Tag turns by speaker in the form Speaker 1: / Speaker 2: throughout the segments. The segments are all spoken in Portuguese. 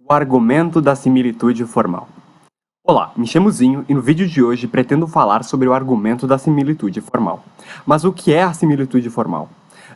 Speaker 1: O argumento da similitude formal. Olá, me chamo Zinho e no vídeo de hoje pretendo falar sobre o argumento da similitude formal. Mas o que é a similitude formal?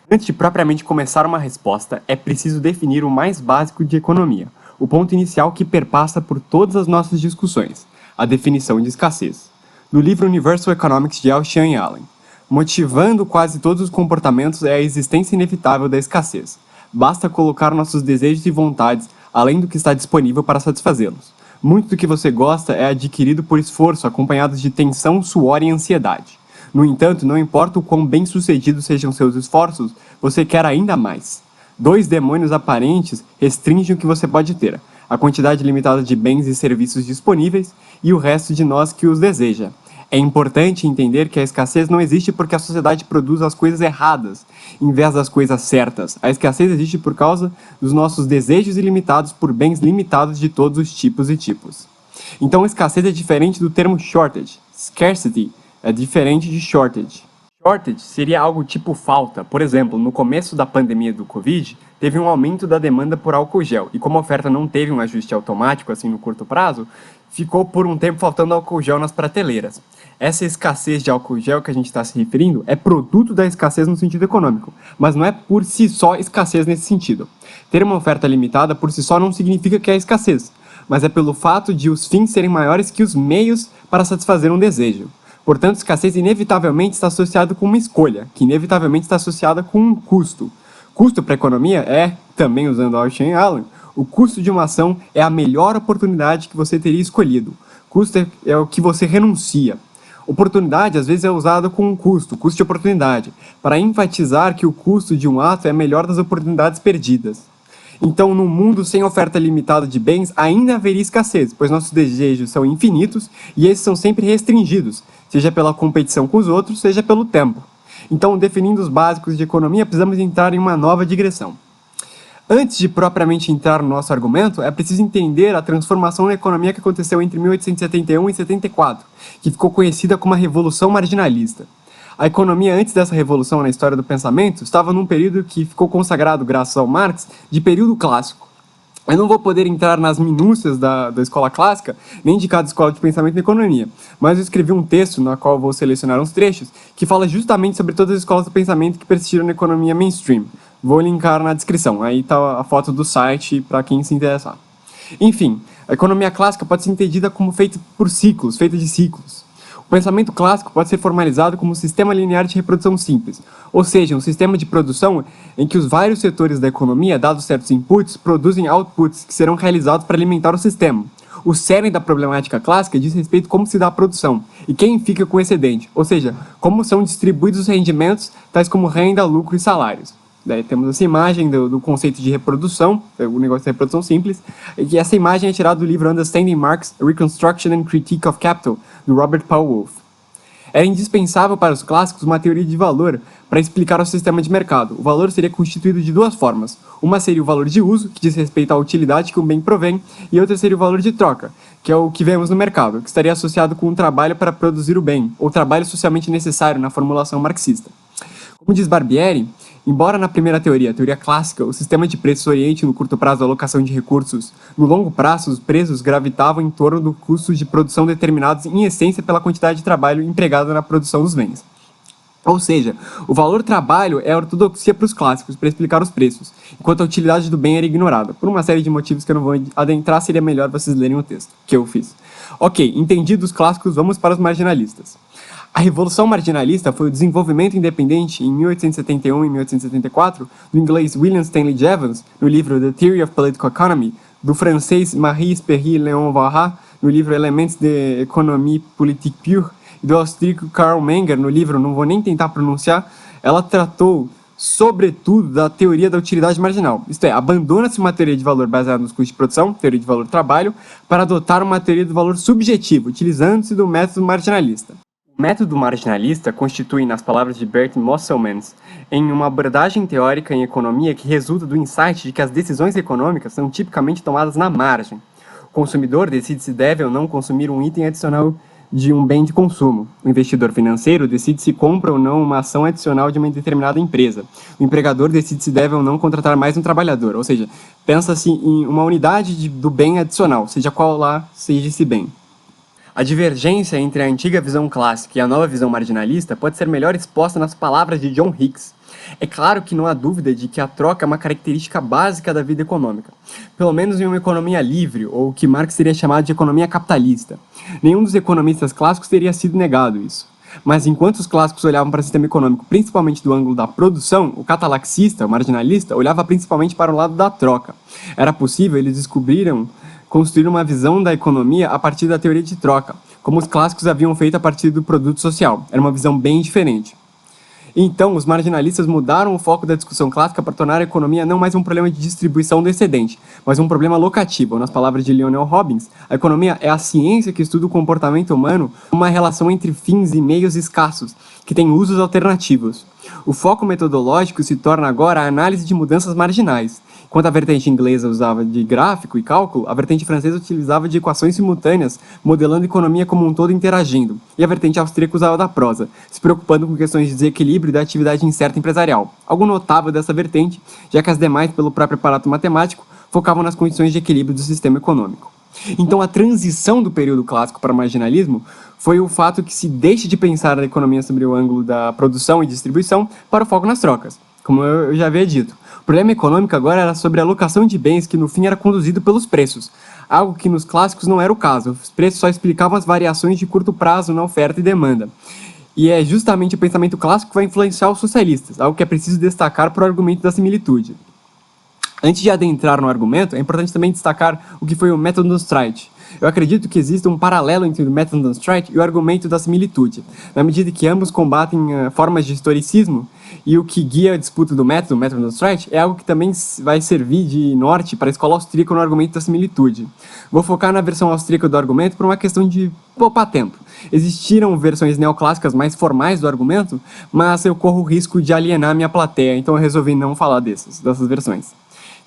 Speaker 1: Antes de propriamente começar uma resposta, é preciso definir o mais básico de economia, o ponto inicial que perpassa por todas as nossas discussões, a definição de escassez. No livro Universal Economics de Al-Shan e Allen, motivando quase todos os comportamentos é a existência inevitável da escassez. Basta colocar nossos desejos e vontades além do que está disponível para satisfazê-los. Muito do que você gosta é adquirido por esforço, acompanhados de tensão, suor e ansiedade. No entanto, não importa o quão bem-sucedidos sejam seus esforços, você quer ainda mais. Dois demônios aparentes restringem o que você pode ter: a quantidade limitada de bens e serviços disponíveis e o resto de nós que os deseja. É importante entender que a escassez não existe porque a sociedade produz as coisas erradas, em vez das coisas certas. A escassez existe por causa dos nossos desejos ilimitados por bens limitados de todos os tipos e tipos. Então, escassez é diferente do termo shortage. Scarcity é diferente de shortage. Shortage seria algo tipo falta. Por exemplo, no começo da pandemia do Covid, teve um aumento da demanda por álcool gel, e como a oferta não teve um ajuste automático assim no curto prazo, ficou por um tempo faltando álcool gel nas prateleiras. Essa escassez de álcool gel que a gente está se referindo é produto da escassez no sentido econômico, mas não é por si só escassez nesse sentido. Ter uma oferta limitada por si só não significa que é escassez, mas é pelo fato de os fins serem maiores que os meios para satisfazer um desejo. Portanto, escassez inevitavelmente está associada com uma escolha, que inevitavelmente está associada com um custo. Custo para a economia é, também usando Al-Shan e Allen, o custo de uma ação é a melhor oportunidade que você teria escolhido. Custo é o que você renuncia. Oportunidade às vezes é usado com um custo de oportunidade, para enfatizar que o custo de um ato é a melhor das oportunidades perdidas. Então, num mundo sem oferta limitada de bens, ainda haveria escassez, pois nossos desejos são infinitos e esses são sempre restringidos, seja pela competição com os outros, seja pelo tempo. Então, definindo os básicos de economia, precisamos entrar em uma nova digressão. Antes de propriamente entrar no nosso argumento, é preciso entender a transformação na economia que aconteceu entre 1871 e 74, que ficou conhecida como a Revolução Marginalista. A economia antes dessa revolução na história do pensamento estava num período que ficou consagrado, graças ao Marx, de período clássico. Eu não vou poder entrar nas minúcias da escola clássica, nem de cada escola de pensamento na economia, mas eu escrevi um texto, na qual vou selecionar uns trechos, que fala justamente sobre todas as escolas do pensamento que persistiram na economia mainstream. Vou linkar na descrição, aí está a foto do site para quem se interessar. Enfim, a economia clássica pode ser entendida como feita de ciclos. O pensamento clássico pode ser formalizado como um sistema linear de reprodução simples, ou seja, um sistema de produção em que os vários setores da economia, dados certos inputs, produzem outputs que serão realizados para alimentar o sistema. O cerne da problemática clássica diz respeito a como se dá a produção e quem fica com o excedente, ou seja, como são distribuídos os rendimentos, tais como renda, lucro e salários. Daí temos essa imagem do conceito de reprodução, o negócio de reprodução simples, e essa imagem é tirada do livro Understanding Marx, Reconstruction and Critique of Capital, do Robert Paul Wolff. Era indispensável para os clássicos uma teoria de valor para explicar o sistema de mercado. O valor seria constituído de duas formas. Uma seria o valor de uso, que diz respeito à utilidade que um bem provém, e outra seria o valor de troca, que é o que vemos no mercado, que estaria associado com o trabalho para produzir o bem, ou trabalho socialmente necessário na formulação marxista. Como diz Barbieri, embora na primeira teoria, a teoria clássica, o sistema de preços oriente no curto prazo a alocação de recursos, no longo prazo os preços gravitavam em torno do custo de produção determinados em essência pela quantidade de trabalho empregado na produção dos bens. Ou seja, o valor trabalho é a ortodoxia para os clássicos, para explicar os preços, enquanto a utilidade do bem era ignorada. Por uma série de motivos que eu não vou adentrar, seria melhor vocês lerem o texto, que eu fiz. Ok, entendidos os clássicos, vamos para os marginalistas. A Revolução Marginalista foi o desenvolvimento independente em 1871 e 1874 do inglês William Stanley Jevons, no livro The Theory of Political Economy, do francês Maurice Perry-Léon Varra, no livro Elements de Économie Politique Pure, e do austríaco Karl Menger, no livro, não vou nem tentar pronunciar. Ela tratou, sobretudo, da teoria da utilidade marginal. Isto é, abandona-se uma teoria de valor baseada nos custos de produção, teoria de valor trabalho, para adotar uma teoria do valor subjetivo, utilizando-se do método marginalista. O método marginalista constitui, nas palavras de Bert Mosselmans, em uma abordagem teórica em economia que resulta do insight de que as decisões econômicas são tipicamente tomadas na margem. O consumidor decide se deve ou não consumir um item adicional de um bem de consumo. O investidor financeiro decide se compra ou não uma ação adicional de uma determinada empresa. O empregador decide se deve ou não contratar mais um trabalhador, ou seja, pensa-se em uma unidade do bem adicional, seja qual lá seja esse bem. A divergência entre a antiga visão clássica e a nova visão marginalista pode ser melhor exposta nas palavras de John Hicks. É claro que não há dúvida de que a troca é uma característica básica da vida econômica, pelo menos em uma economia livre, ou o que Marx teria chamado de economia capitalista. Nenhum dos economistas clássicos teria sido negado isso. Mas enquanto os clássicos olhavam para o sistema econômico principalmente do ângulo da produção, o catalaxista, o marginalista, olhava principalmente para o lado da troca. Era possível, eles descobriram, construir uma visão da economia a partir da teoria de troca, como os clássicos haviam feito a partir do produto social. Era uma visão bem diferente. Então, os marginalistas mudaram o foco da discussão clássica para tornar a economia não mais um problema de distribuição do excedente, mas um problema locativo. Nas palavras de Lionel Robbins, a economia é a ciência que estuda o comportamento humano, uma relação entre fins e meios escassos, que tem usos alternativos. O foco metodológico se torna agora a análise de mudanças marginais. Enquanto a vertente inglesa usava de gráfico e cálculo, a vertente francesa utilizava de equações simultâneas, modelando a economia como um todo interagindo, e a vertente austríaca usava da prosa, se preocupando com questões de desequilíbrio e da atividade incerta empresarial. Algo notável dessa vertente, já que as demais, pelo próprio aparato matemático, focavam nas condições de equilíbrio do sistema econômico. Então, a transição do período clássico para o marginalismo foi o fato que se deixe de pensar a economia sobre o ângulo da produção e distribuição para o foco nas trocas, como eu já havia dito. O problema econômico agora era sobre a alocação de bens que no fim era conduzido pelos preços, algo que nos clássicos não era o caso. Os preços só explicavam as variações de curto prazo na oferta e demanda. E é justamente o pensamento clássico que vai influenciar os socialistas, algo que é preciso destacar para o argumento da similitude. Antes de adentrar no argumento, é importante também destacar o que foi o método do Streit. Eu acredito que existe um paralelo entre o método do Streit e o argumento da similitude, na medida que ambos combatem formas de historicismo, e o que guia a disputa do método do Streit, é algo que também vai servir de norte para a escola austríaca no argumento da similitude. Vou focar na versão austríaca do argumento por uma questão de poupar tempo. Existiram versões neoclássicas mais formais do argumento, mas eu corro o risco de alienar minha plateia, então eu resolvi não falar dessas versões.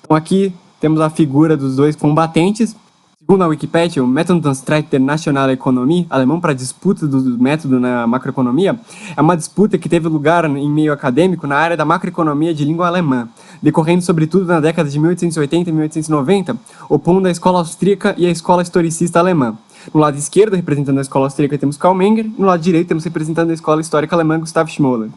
Speaker 1: Então aqui temos a figura dos dois combatentes. Segundo a Wikipedia, o Método do Streit der Nationalökonomie, alemão para a disputa do método na macroeconomia, é uma disputa que teve lugar em meio acadêmico na área da macroeconomia de língua alemã, decorrendo sobretudo na década de 1880 e 1890, opondo a escola austríaca e a escola historicista alemã. No lado esquerdo, representando a escola austríaca, temos Karl Menger, e no lado direito temos representando a escola histórica alemã Gustav Schmoller.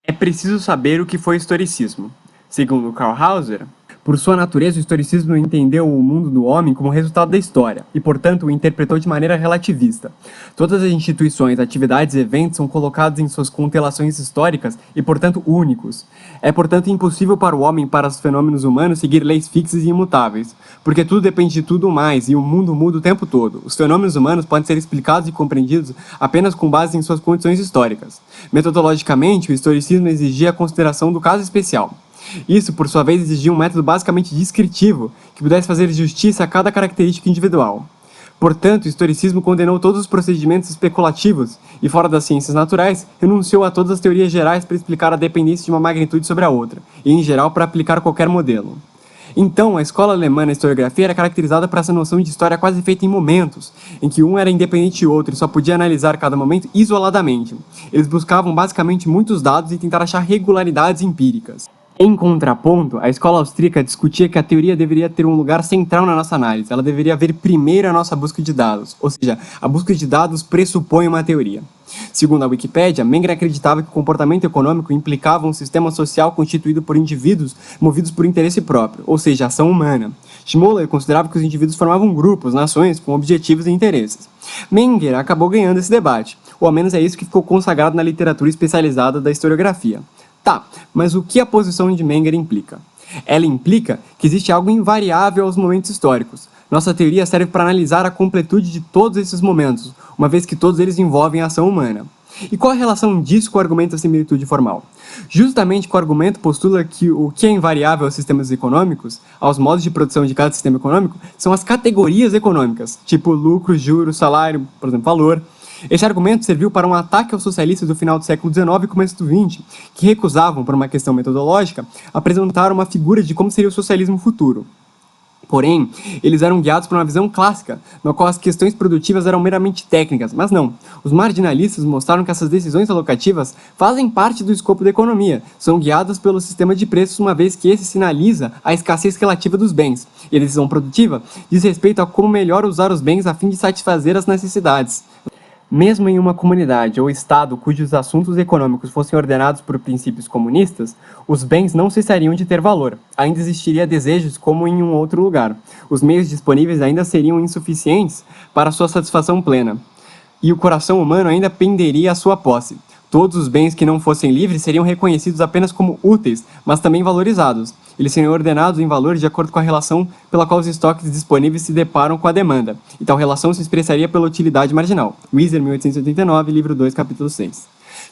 Speaker 1: É preciso saber o que foi historicismo. Segundo Karl Hauser, por sua natureza, o historicismo entendeu o mundo do homem como resultado da história, e, portanto, o interpretou de maneira relativista. Todas as instituições, atividades e eventos são colocados em suas constelações históricas e, portanto, únicos. É, portanto, impossível para o homem e para os fenômenos humanos seguir leis fixas e imutáveis, porque tudo depende de tudo mais, e o mundo muda o tempo todo. Os fenômenos humanos podem ser explicados e compreendidos apenas com base em suas condições históricas. Metodologicamente, o historicismo exigia a consideração do caso especial. Isso, por sua vez, exigia um método basicamente descritivo, que pudesse fazer justiça a cada característica individual. Portanto, o historicismo condenou todos os procedimentos especulativos e, fora das ciências naturais, renunciou a todas as teorias gerais para explicar a dependência de uma magnitude sobre a outra, e, em geral, para aplicar qualquer modelo. Então, a escola alemã na historiografia era caracterizada por essa noção de história quase feita em momentos, em que um era independente do outro e só podia analisar cada momento isoladamente. Eles buscavam basicamente muitos dados e tentar achar regularidades empíricas. Em contraponto, a escola austríaca discutia que a teoria deveria ter um lugar central na nossa análise, ela deveria ver primeiro a nossa busca de dados, ou seja, a busca de dados pressupõe uma teoria. Segundo a Wikipédia, Menger acreditava que o comportamento econômico implicava um sistema social constituído por indivíduos movidos por interesse próprio, ou seja, ação humana. Schmoller considerava que os indivíduos formavam grupos, nações, com objetivos e interesses. Menger acabou ganhando esse debate, ou ao menos é isso que ficou consagrado na literatura especializada da historiografia. Tá, mas o que a posição de Menger implica? Ela implica que existe algo invariável aos momentos históricos. Nossa teoria serve para analisar a completude de todos esses momentos, uma vez que todos eles envolvem a ação humana. E qual a relação disso com o argumento da similitude formal? Justamente que o argumento postula que o que é invariável aos sistemas econômicos, aos modos de produção de cada sistema econômico, são as categorias econômicas, tipo lucro, juros, salário, por exemplo, valor. Esse argumento serviu para um ataque aos socialistas do final do século XIX e começo do XX, que recusavam, por uma questão metodológica, apresentar uma figura de como seria o socialismo futuro. Porém, eles eram guiados por uma visão clássica, na qual as questões produtivas eram meramente técnicas, mas não. Os marginalistas mostraram que essas decisões alocativas fazem parte do escopo da economia, são guiadas pelo sistema de preços, uma vez que esse sinaliza a escassez relativa dos bens, e a decisão produtiva diz respeito a como melhor usar os bens a fim de satisfazer as necessidades. Mesmo em uma comunidade ou estado cujos assuntos econômicos fossem ordenados por princípios comunistas, os bens não cessariam de ter valor. Ainda existiria desejos como em um outro lugar. Os meios disponíveis ainda seriam insuficientes para sua satisfação plena. E o coração humano ainda penderia à sua posse. Todos os bens que não fossem livres seriam reconhecidos apenas como úteis, mas também valorizados. Eles seriam ordenados em valor de acordo com a relação pela qual os estoques disponíveis se deparam com a demanda, e tal relação se expressaria pela utilidade marginal. Wieser, 1889, livro 2, capítulo 6.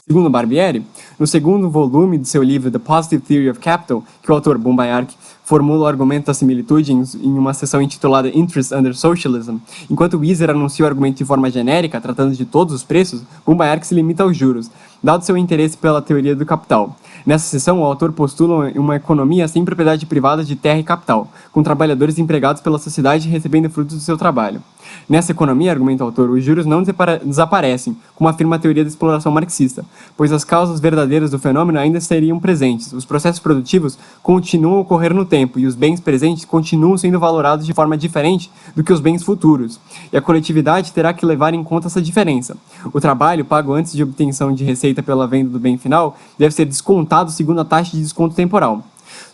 Speaker 1: Segundo Barbieri, no segundo volume de seu livro The Positive Theory of Capital, que o autor Bumbayark formula o argumento da similitude em uma seção intitulada Interest Under Socialism, enquanto Wieser anuncia o argumento de forma genérica, tratando de todos os preços, Bumbayark se limita aos juros, dado seu interesse pela teoria do capital. Nessa seção, o autor postula uma economia sem propriedade privada de terra e capital, com trabalhadores empregados pela sociedade recebendo frutos do seu trabalho. Nessa economia, argumenta o autor, os juros não desaparecem, como afirma a teoria da exploração marxista, pois as causas verdadeiras do fenômeno ainda seriam presentes, os processos produtivos continuam a ocorrer no tempo e os bens presentes continuam sendo valorados de forma diferente do que os bens futuros, e a coletividade terá que levar em conta essa diferença. O trabalho, pago antes de obtenção de receita pela venda do bem final, deve ser descontado segundo a taxa de desconto temporal.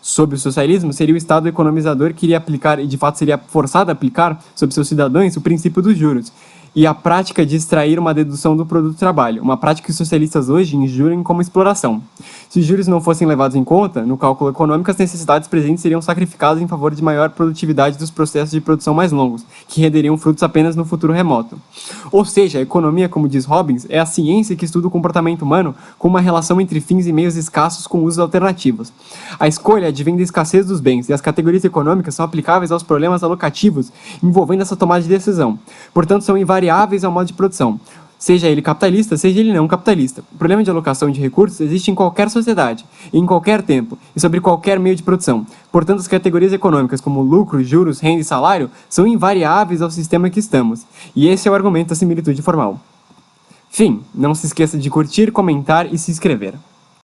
Speaker 1: Sob o socialismo, seria o Estado economizador que iria aplicar, e de fato seria forçado a aplicar, sobre seus cidadãos, o princípio dos juros, e a prática de extrair uma dedução do produto do trabalho, uma prática que os socialistas hoje injuriam como exploração. Se os juros não fossem levados em conta, no cálculo econômico, as necessidades presentes seriam sacrificadas em favor de maior produtividade dos processos de produção mais longos, que renderiam frutos apenas no futuro remoto. Ou seja, a economia, como diz Robbins, é a ciência que estuda o comportamento humano com uma relação entre fins e meios escassos com usos alternativos. A escolha advém da escassez dos bens, e as categorias econômicas são aplicáveis aos problemas alocativos envolvendo essa tomada de decisão. Portanto, são invariáveis ao modo de produção, seja ele capitalista, seja ele não capitalista. O problema de alocação de recursos existe em qualquer sociedade, em qualquer tempo, e sobre qualquer meio de produção. Portanto, as categorias econômicas como lucro, juros, renda e salário são invariáveis ao sistema que estamos. E esse é o argumento da similitude formal. Fim. Não se esqueça de curtir, comentar e se inscrever.